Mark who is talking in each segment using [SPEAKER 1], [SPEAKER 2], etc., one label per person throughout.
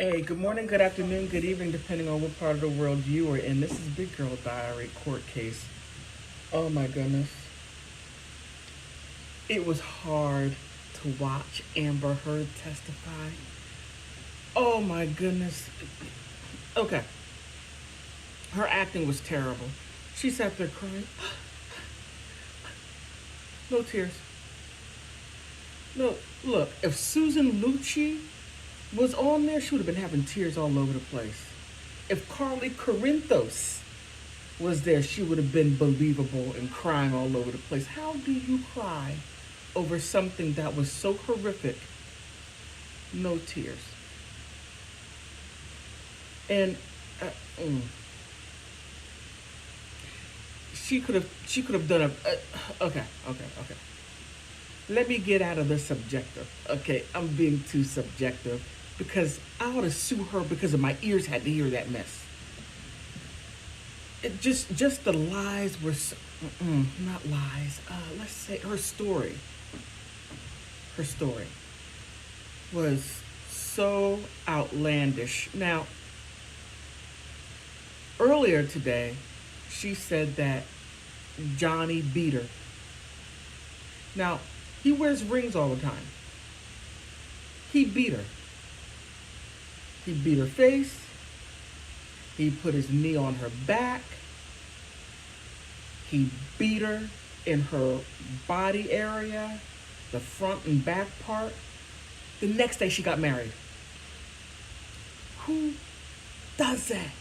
[SPEAKER 1] Hey, good morning, good afternoon, good evening, depending on what part of the world you are in. This is Big Girl Diary court case. Oh my goodness. It was hard to watch Amber Heard testify. Oh my goodness. Okay. Her acting was terrible. She sat there crying. No tears. No, look, if Susan Lucci was on there, she would have been having tears all over the place. If Carly Corinthos was there, she would have been believable and crying all over the place. How do you cry over something that was so horrific? No tears. And uh, mm, she could have done okay. Let me get out of the subjective. Okay, I'm being too subjective because I ought to sue her because of my ears had to hear that mess. It just the lies were not lies. Let's say her story was so outlandish. Now, earlier today, she said that Johnny beat her. Now, he wears rings all the time. He beat her. He beat her face. He put his knee on her back. He beat her in her body area, the front and back part. The next day she got married. Who does that?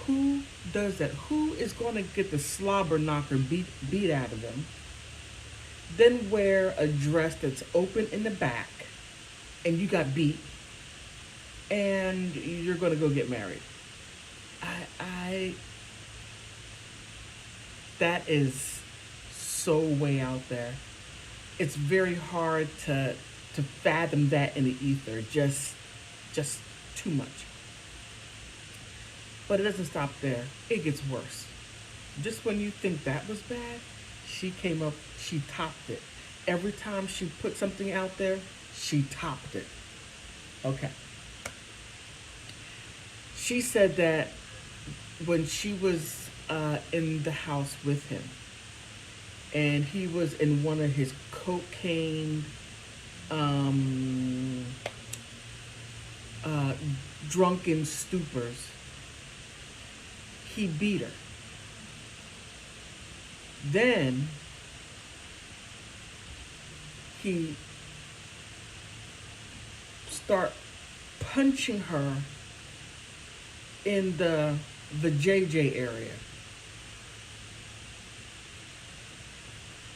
[SPEAKER 1] Who does that? Who is going to get the slobber knocker beat out of them, then wear a dress that's open in the back, and you got beat, and you're going to go get married? I that is so way out there. It's very hard to fathom that in the ether. Just too much. But it doesn't stop there. It gets worse. Just when you think that was bad, she came up, she topped it. Every time she put something out there, she topped it. Okay. She said that when she was in the house with him, and he was in one of his cocaine drunken stupors, he beat her. Then he start punching her in the JJ area.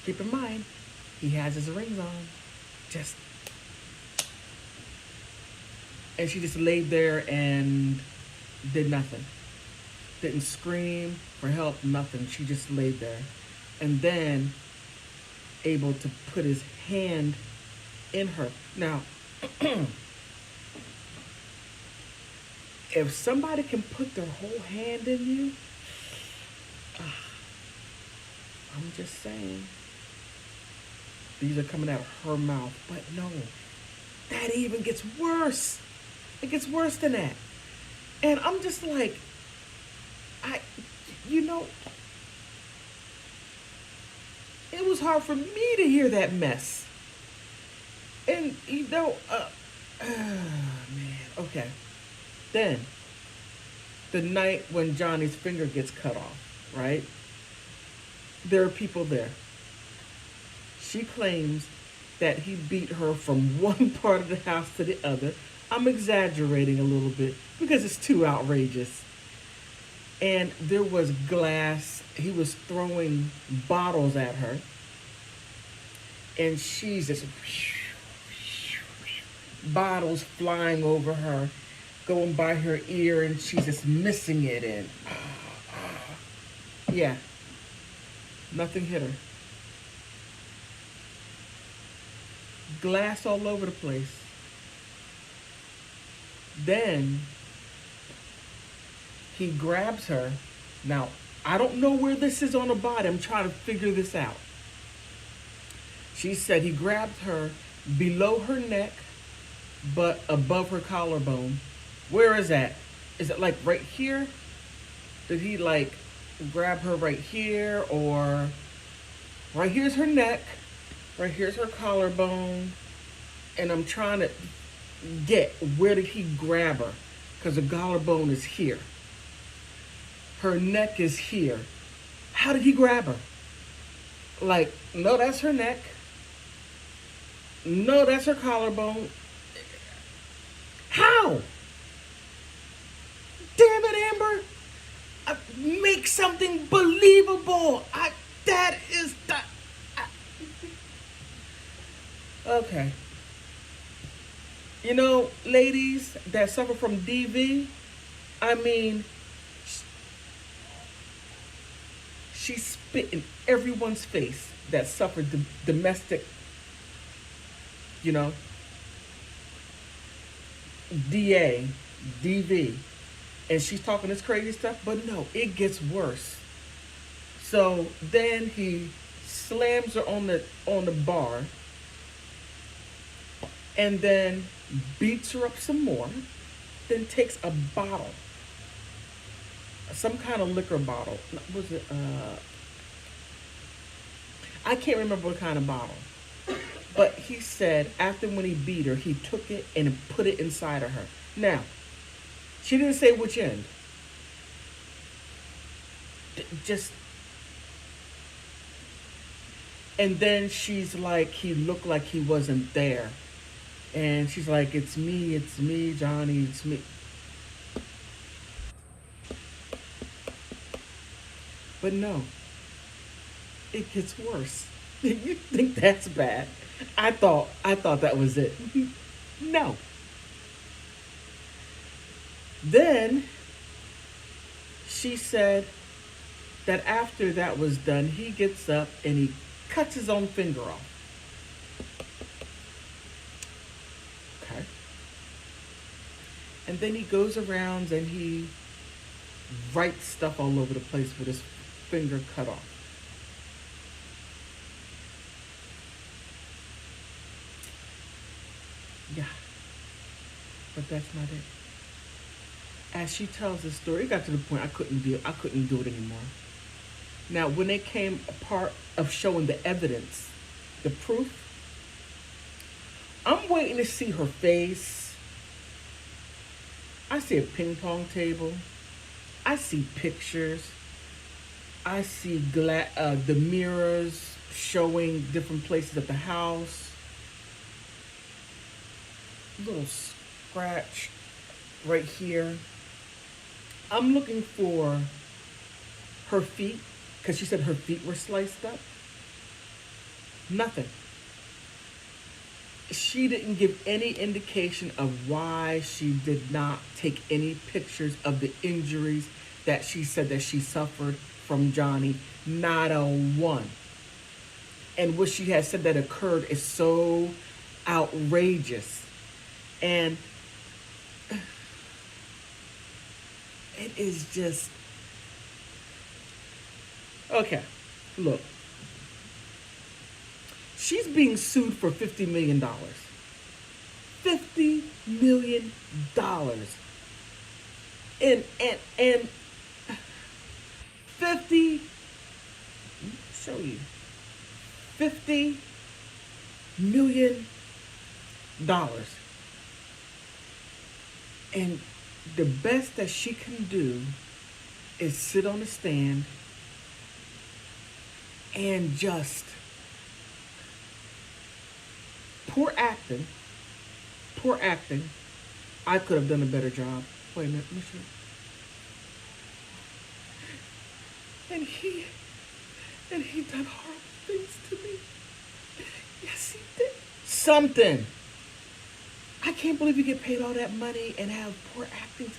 [SPEAKER 1] Keep in mind, he has his rings on. And she just laid there and did nothing. Didn't scream for help, nothing. She just laid there. And then able to put his hand in her. Now, if somebody can put their whole hand in you, I'm just saying, these are coming out of her mouth. But no, that even gets worse. It gets worse than that. And I'm just like, it was hard for me to hear that mess. And, man, okay. Then, the night when Johnny's finger gets cut off, right? There are people there. She claims that he beat her from one part of the house to the other. I'm exaggerating a little bit because it's too outrageous. And there was glass. He was throwing bottles at her. And she's just bottles flying over her, going by her ear, and she's just missing it. And yeah, nothing hit her. Glass all over the place. Then he grabs her. Now, I don't know where this is on the body. I'm trying to figure this out. She said he grabbed her below her neck, but above her collarbone. Where is that? Is it like right here? Did he like grab her right here, or right here's her neck, right here's her collarbone, and I'm trying to get where did he grab her? Because the collarbone is here. Her neck is here. How did he grab her? Like, no, that's her neck. No, that's her collarbone. How? Damn it, Amber. Make something believable. That is the... Okay. You know, ladies that suffer from DV, I mean, she spit in everyone's face that suffered domestic, you know, DV, and she's talking this crazy stuff, but no, it gets worse. So then he slams her on the bar, and then beats her up some more, then takes a bottle, some kind of liquor bottle. Was it, I can't remember what kind of bottle. But he said after when he beat her, he took it and put it inside of her. Now, she didn't say which end. Just, and then she's like, he looked like he wasn't there. And she's like, it's me, Johnny, it's me. But no, it gets worse. You think that's bad? I thought that was it. No. Then she said that after that was done, he gets up and he cuts his own finger off. Okay. And then he goes around and he writes stuff all over the place with his finger cut off. Yeah. But that's not it. As she tells the story, it got to the point I couldn't do it anymore. Now, when it came a part of showing the evidence, the proof, I'm waiting to see her face. I see a ping pong table. I see pictures. I see the mirrors showing different places of the house. Little scratch right here. I'm looking for her feet, because she said her feet were sliced up. Nothing. She didn't give any indication of why she did not take any pictures of the injuries that she said that she suffered from Johnny. Not a one. And what she has said that occurred is so outrageous. And it is just... Okay, look. She's being sued for $50 million. $50 million. And 50, show you, $50 million. And the best that she can do is sit on the stand and just poor acting. I could have done a better job. Wait a minute, let me see. And he done horrible things to me. Yes, he did. Something. I can't believe you get paid all that money and have poor acting.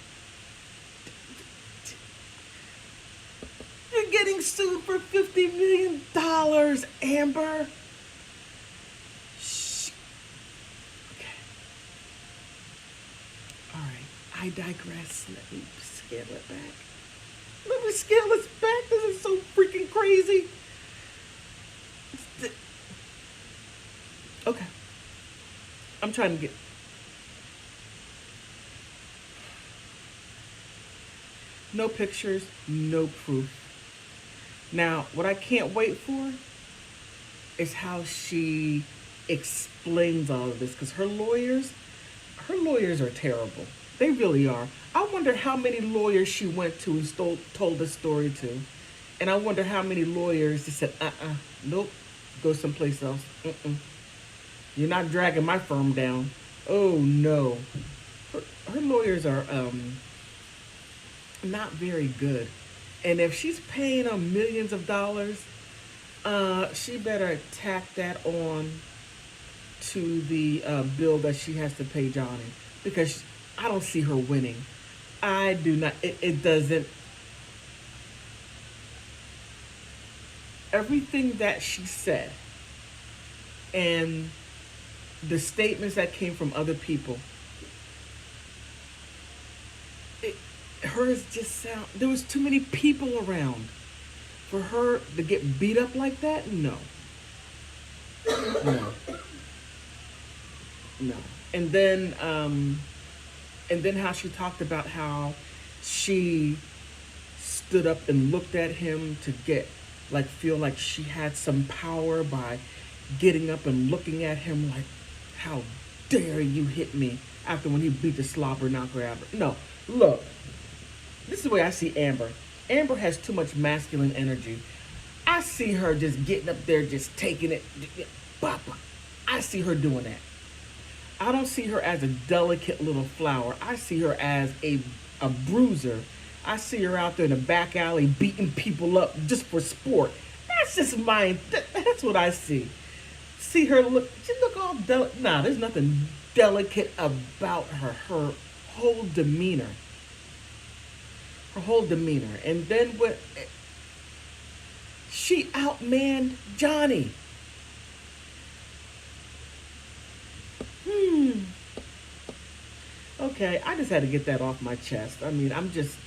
[SPEAKER 1] You're getting sued for $50 million, Amber. Shh. Okay. All right. I digress. Let me scale it back. Let me scale this back. This is so freaking crazy. I'm trying to get no pictures, no proof. Now, what I can't wait for is how she explains all of this because her lawyers are terrible. They really are. I wonder how many lawyers she went to and told the story to. And I wonder how many lawyers just said, nope, go someplace else. You're not dragging my firm down. Oh, no. Her lawyers are not very good. And if she's paying them millions of dollars, she better tack that on to the bill that she has to pay Johnny. Because I don't see her winning. I do not. It doesn't. Everything that she said and the statements that came from other people, hers just sound. There was too many people around for her to get beat up like that. No. No. And then how she talked about how she stood up and looked at him to feel like she had some power by getting up and looking at him like, how dare you hit me, after when he beat the slobber knocker out of her. No, look, this is the way I see Amber. Amber has too much masculine energy. I see her just getting up there, just taking it. I see her doing that. I don't see her as a delicate little flower. I see her as a bruiser. I see her out there in the back alley beating people up just for sport. That's just that's what I see. See her she look all delicate. Nah, there's nothing delicate about her. Her whole demeanor. And then when she outmanned Johnny. Okay, I just had to get that off my chest. I mean, I'm just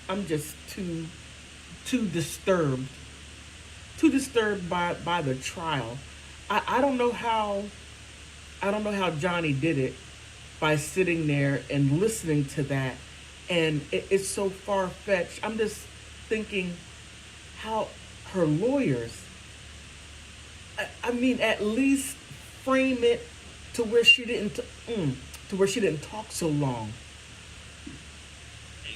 [SPEAKER 1] too disturbed. Too disturbed by the trial. I don't know how Johnny did it by sitting there and listening to that, and it's so far-fetched. I'm just thinking how her lawyers, I mean, at least frame it to where she didn't talk so long.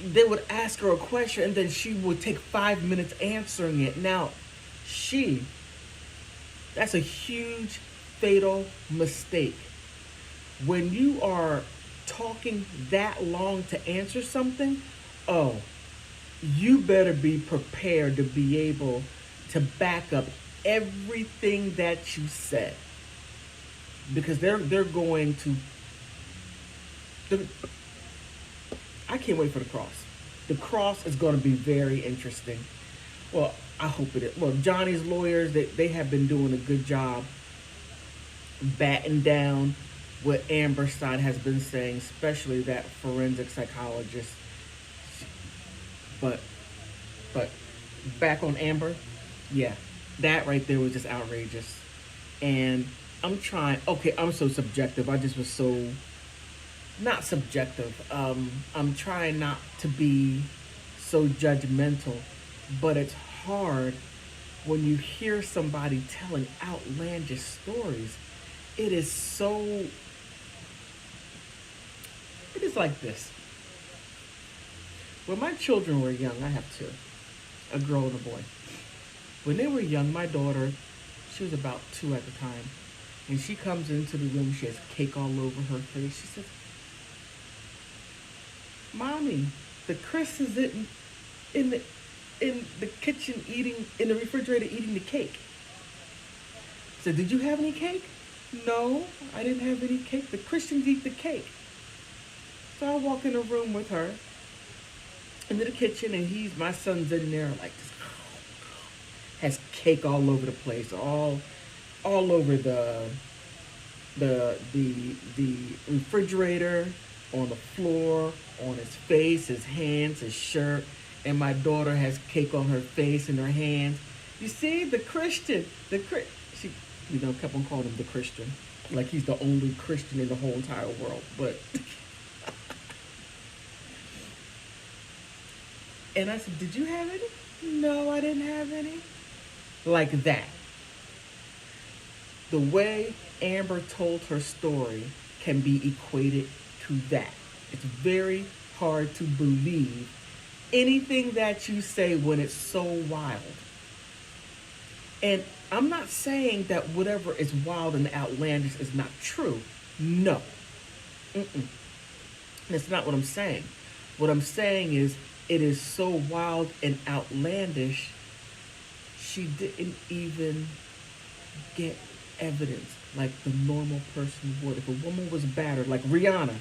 [SPEAKER 1] They would ask her a question and then she would take 5 minutes answering it. Now, that's a huge fatal mistake. When you are talking that long to answer something, you better be prepared to be able to back up everything that you said. Because they're going to... I can't wait for the cross. The cross is going to be very interesting. Well, I hope it is. Well, Johnny's lawyers, they have been doing a good job batting down what Amber's side has been saying, especially that forensic psychologist. But back on Amber, yeah, that right there was just outrageous. And I'm so subjective. I just was so... not subjective. I'm trying not to be so judgmental, but it's hard when you hear somebody telling outlandish stories. It is like this. When my children were young, I have two, a girl and a boy. When they were young, my daughter, she was about 2 at the time, and she comes into the room, she has cake all over her face. She says, "Mommy, the Chris is in the kitchen in the refrigerator eating the cake." I said, "Did you have any cake?" "No, I didn't have any cake. The Christians eat the cake." So I walk in the room with her into the kitchen, and my son's in there like this, has cake all over the place, all over the refrigerator, on the floor, on his face, his hands, his shirt, and my daughter has cake on her face and her hands. "You see, the Christian, You know, kept on calling him the Christian. Like he's the only Christian in the whole entire world. But and I said, "Did you have any?" "No, I didn't have any." Like that. The way Amber told her story can be equated to that. It's very hard to believe anything that you say when it's so wild. And I'm not saying that whatever is wild and outlandish is not true. No. Mm-mm. That's not what I'm saying. What I'm saying is it is so wild and outlandish, she didn't even get evidence like the normal person would. If a woman was battered, like Rihanna,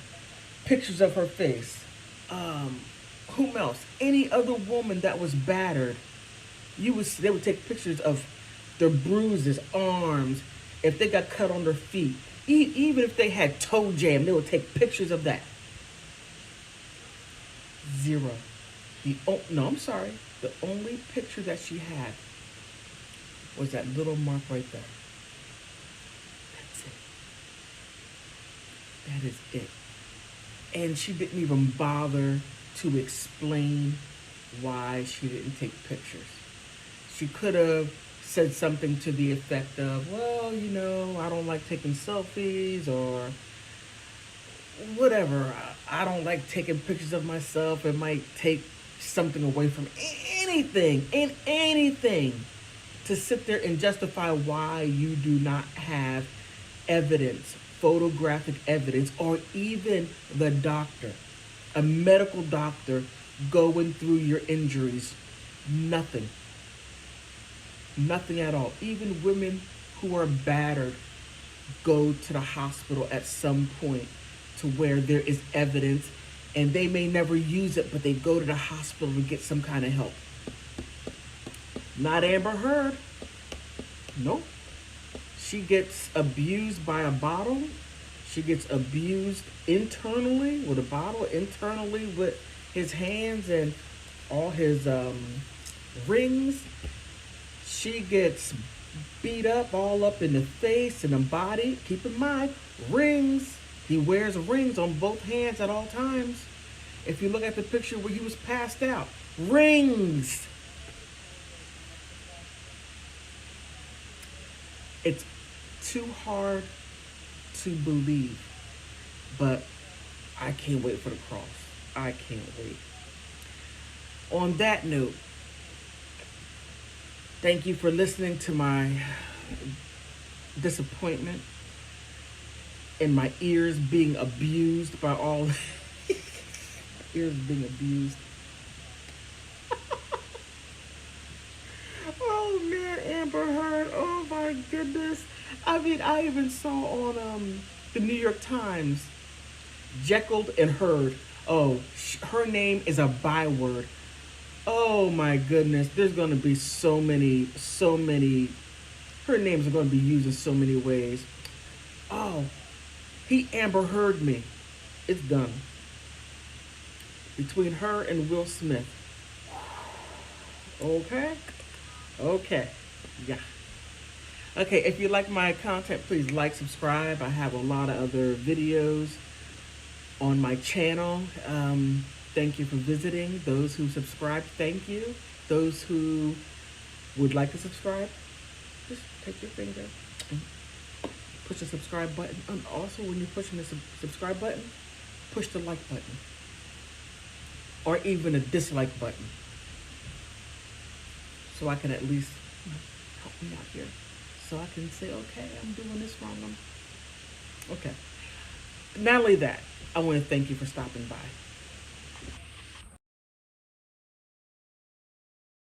[SPEAKER 1] pictures of her face. Whom else? Any other woman that was battered, they would take pictures of their bruises, arms, if they got cut on their feet. Even if they had toe jam, they would take pictures of that. Zero. No, I'm sorry. The only picture that she had was that little mark right there. That's it. That is it. And she didn't even bother to explain why she didn't take pictures. She could have said something to the effect of, well, you know, I don't like taking selfies, or whatever. I don't like taking pictures of myself. It might take something away from anything to sit there and justify why you do not have evidence, photographic evidence, or even the doctor, a medical doctor going through your injuries. Nothing. Nothing at all. Even women who are battered go to the hospital at some point to where there is evidence, and they may never use it, but they go to the hospital to get some kind of help. Not AmberHeard. Nope. She gets abused by a bottle. She gets abused internally with a bottle, internally with his hands and all his rings. She gets beat up all up in the face and the body. Keep in mind, rings. He wears rings on both hands at all times. If you look at the picture where he was passed out, rings. It's too hard to believe, but I can't wait for the cross. I can't wait. On that note, thank you for listening to my disappointment and my ears being abused by all ears being abused. Oh man, AmberHeard. Oh my goodness. I mean, I even saw on the New York Times, Jekyll and Heard. Oh, her name is a byword. Oh my goodness. There's going to be so many, her names are going to be used in so many ways. Oh, he AmberHeard me. It's done. Between her and Will Smith. Okay? Okay. Yeah. Okay, if you like my content, please like, subscribe. I have a lot of other videos on my channel. Thank you for visiting. Those who subscribe, thank you. Those who would like to subscribe, just take your finger and push the subscribe button. And also, when you're pushing the subscribe button, push the like button. Or even a dislike button. So I can at least help me out here. So I can say, okay, I'm doing this wrong. Okay. Not only that, I want to thank you for stopping by.